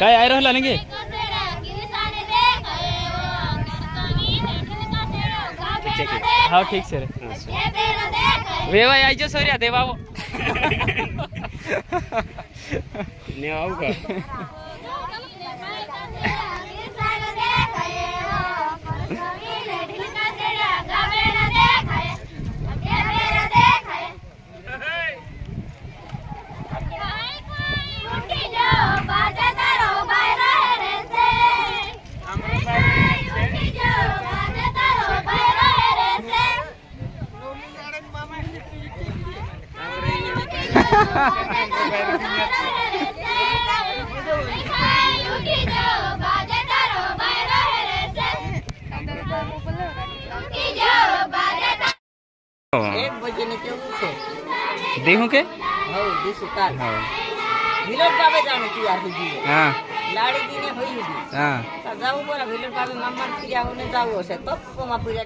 काय आय रहला नहीं हाँ ठीक से वेवा आईजो सोरिया देवा ने आऊगा देहू के हाँ लाड़ी दी ने भई हाँ जाऊ बोला विलेज बाबे मामा पिया होने जाऊ हसे तो को मा पिया